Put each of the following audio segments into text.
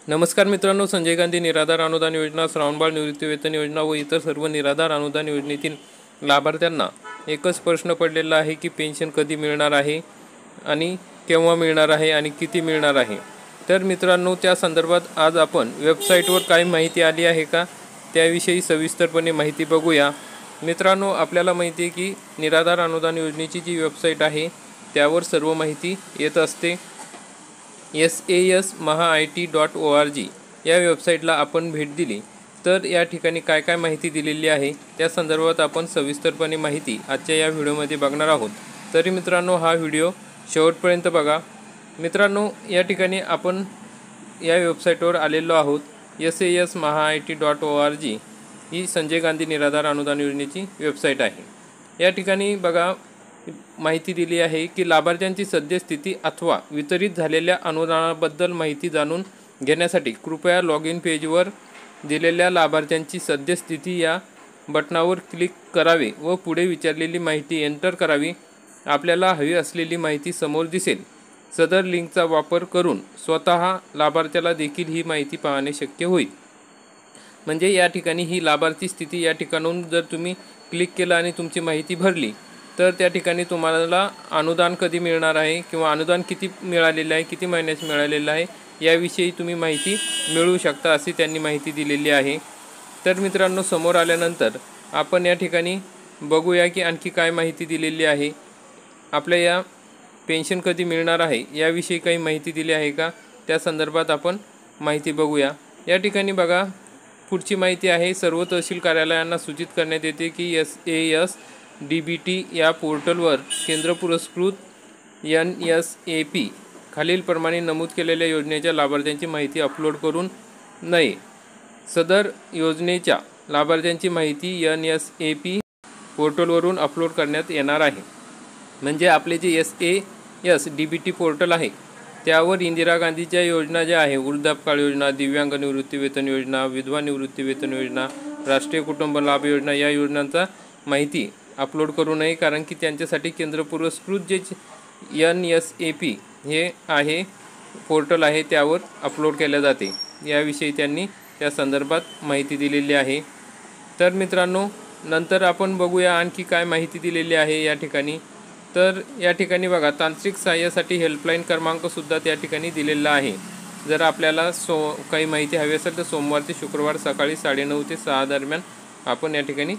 नमस्कार मित्रांनो, संजय गांधी निराधार अनुदान योजना, श्रावणबाळ निवृत्तीवेतन योजना व इतर सर्व निराधार अनुदान योजनेतील लाभार्थ्यांना एकच प्रश्न पडलेला आहे की पेन्शन कधी मिळणार आहे आणि केव्हा मिळणार आहे आणि किती मिळणार आहे। तर मित्रांनो, त्या संदर्भात आज आपण वेबसाईटवर काही माहिती आली आहे का त्याविषयी सविस्तरपणे माहिती बघूया। मित्रांनो, आपल्याला माहिती आहे की निराधार अनुदान योजनेची जी वेबसाईट आहे त्यावर सर्व माहिती येत असते। sasmahaIT.org या वेबसाईटला आपण भेट दिली तर या ठिकाणी काय काय माहिती दिलेली आहे त्या संदर्भात आपण सविस्तरपणे माहिती आजच्या या व्हिडिओमध्ये बघणार आहोत। तरी मित्रांनो, हा व्हिडिओ शेवटपर्यंत बघा। मित्रांनो, या ठिकाणी आपण या वेबसाईटवर आलेलो आहोत। sasmahaIT.org ही संजय गांधी निराधार अनुदान योजनेची वेबसाईट आहे। या ठिकाणी बघा माहिती दिली आहे की लाभार्थ्यांची सद्यस्थिती अथवा वितरित झालेल्या अनुदानाबद्दल माहिती जाणून घेण्यासाठी कृपया लॉग इन पेजवर दिलेल्या लाभार्थ्यांची सद्यस्थिती या बटनावर क्लिक करावे व पुढे विचारलेली माहिती एंटर करावी। आपल्याला हवी असलेली माहिती समोर दिसेल। सदर लिंकचा वापर करून स्वतः लाभार्थ्याला देखील ही माहिती पाहणे शक्य होईल। म्हणजे या ठिकाणी ही लाभार्थी स्थिती या ठिकाणून जर तुम्ही क्लिक केलं आणि तुमची माहिती भरली तर त्या ठिकाणी तुम्हाला अनुदान कधी मिळणार आहे किंवा अनुदान किती मिळालेलं आहे, किती महिन्यात मिळालेलं आहे याविषयी तुम्ही माहिती मिळवू शकता अशी त्यांनी माहिती दिलेली आहे। तर मित्रांनो, समोर आल्यानंतर आपण या ठिकाणी बघूया की आणखी काय माहिती दिलेली आहे। आपल्या या पेन्शन कधी मिळणार आहे याविषयी काही माहिती दिली आहे का त्या संदर्भात आपण माहिती बघूया। या ठिकाणी बघा पुढची माहिती आहे, सर्व तहसील कार्यालयांना सूचित करण्यात येते की SASDBT या पोर्टलवर केंद्र पुरस्कृत NSAP खालीलप्रमाणे नमूद केलेल्या योजनेच्या लाभार्थ्यांची माहिती अपलोड करू नये। सदर योजनेच्या लाभार्थ्यांची माहिती NSAP पोर्टलवरून अपलोड करण्यात येणार आहे। म्हणजे आपले जे SASDBT पोर्टल आहे त्यावर इंदिरा गांधीच्या योजना ज्या आहे, वृद्धापकाळ योजना, दिव्यांग निवृत्तीवेतन योजना, विधवा निवृत्तीवेतन योजना, राष्ट्रीय कुटुंब लाभ योजना या योजनांचा माहिती अपलोड करू नये, कारण की त्यांच्यासाठी केंद्र पुरस्कृत जे NSAP हे आहे पोर्टल आहे त्यावर अपलोड केले जाते। याविषयी त्यांनी त्या संदर्भात माहिती दिलेली आहे। तर मित्रांनो, नंतर आपण बघूया आणखी काय माहिती दिलेली आहे या ठिकाणी। तर या ठिकाणी बघा तांत्रिक सहाय्यासाठी हेल्पलाईन क्रमांकसुद्धा त्या ठिकाणी दिलेला आहे। जर आपल्याला काही माहिती हवी असेल तर सोमवार ते शुक्रवार सकाळी 9:30 ते 6 दरम्यान आपण या ठिकाणी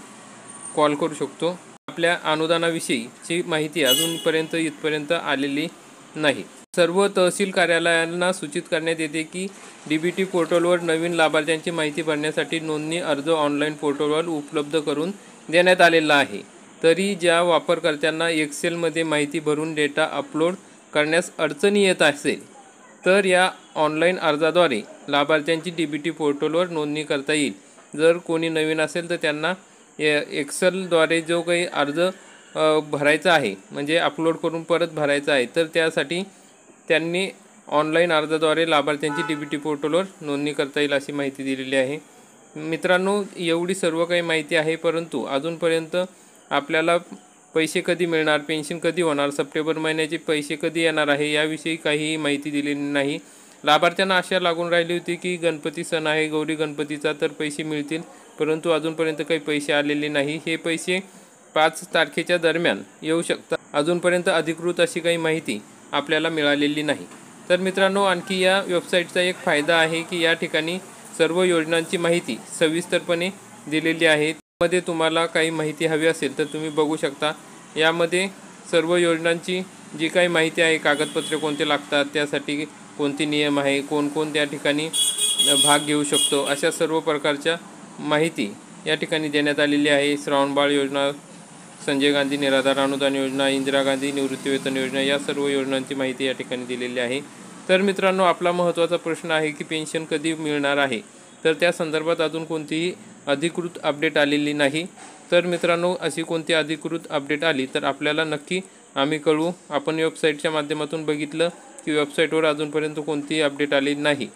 कॉल करू शकतो। आपल्या अनुदानाविषयीची माहिती अजूनपर्यंत इथपर्यंत आलेली नाही। सर्व तहसील कार्यालयांना सूचित करण्यात येते की DBT पोर्टलवर नवीन लाभार्थ्यांची माहिती भरण्यासाठी नोंदणी अर्ज ऑनलाईन पोर्टलवर उपलब्ध करून देण्यात आलेला आहे। तरी ज्या वापरकर्त्यांना एक्सेलमध्ये माहिती भरून डेटा अपलोड करण्यास अडचणी येत असेल तर या ऑनलाईन अर्जाद्वारे लाभार्थ्यांची DBT पोर्टलवर नोंदणी करता येईल। जर कोणी नवीन असेल तर त्यांना एक्सेलद्वारे जो काही अर्ज भरायचा आहे, म्हणजे अपलोड करून परत भरायचा आहे, तर त्यासाठी त्यांनी ऑनलाईन अर्जाद्वारे लाभार्थ्यांची DBT पोर्टलवर नोंदणी करता येईल अशी माहिती दिलेली आहे। मित्रांनो, एवढी सर्व काही माहिती आहे, परंतु अजूनपर्यंत आपल्याला पैसे कधी मिळणार, पेन्शन कधी होणार, सप्टेंबर महिन्याचे पैसे कधी येणार आहे याविषयी काहीही माहिती दिलेली नाही। लाभार्थ्यांना आशा लागून राहिली होती की गणपती सण आहे, गौरी गणपतीचा, तर पैसे मिळतील, परंतु अजूनपर्यंत काही पैसे आलेले नाही। हे पैसे 5 तारखेच्या दरम्यान येऊ शकतात। अजूनपर्यंत अधिकृत अशी काही माहिती आपल्याला मिळालेली नाही। तर मित्रांनो, आणखी या वेबसाईटचा एक फायदा आहे की या ठिकाणी सर्व योजनांची माहिती सविस्तरपणे दिलेली आहे। त्यामध्ये तुम्हाला काही माहिती हवी असेल तर तुम्ही बघू शकता। यामध्ये सर्व योजनांची जी काही माहिती आहे, कागदपत्रे कोणते लागतात, त्यासाठी कोणते नियम आहे, कोण त्या ठिकाणी भाग घेऊ शकतो, अशा सर्व प्रकारच्या माहिती या ठिकाणी देण्यात आलेली आहे। श्रावणबाळ योजना, संजय गांधी निराधार अनुदान योजना, इंदिरा गांधी निवृत्तीवेतन योजना या सर्व योजनांची माहिती या ठिकाणी दिलेली आहे। तर मित्रांनो, आपला महत्त्वाचा प्रश्न आहे की पेन्शन कधी मिळणार आहे, तर त्या संदर्भात अजून कोणतीही अधिकृत अपडेट आलेली नाही। तर मित्रांनो, अशी कोणती अधिकृत अपडेट आली तर आपल्याला नक्की आम्ही कळवू। आपण वेबसाईटच्या माध्यमातून बघितलं की वेबसाईटवर अजूनपर्यंत कोणतीही अपडेट आलेली नाही।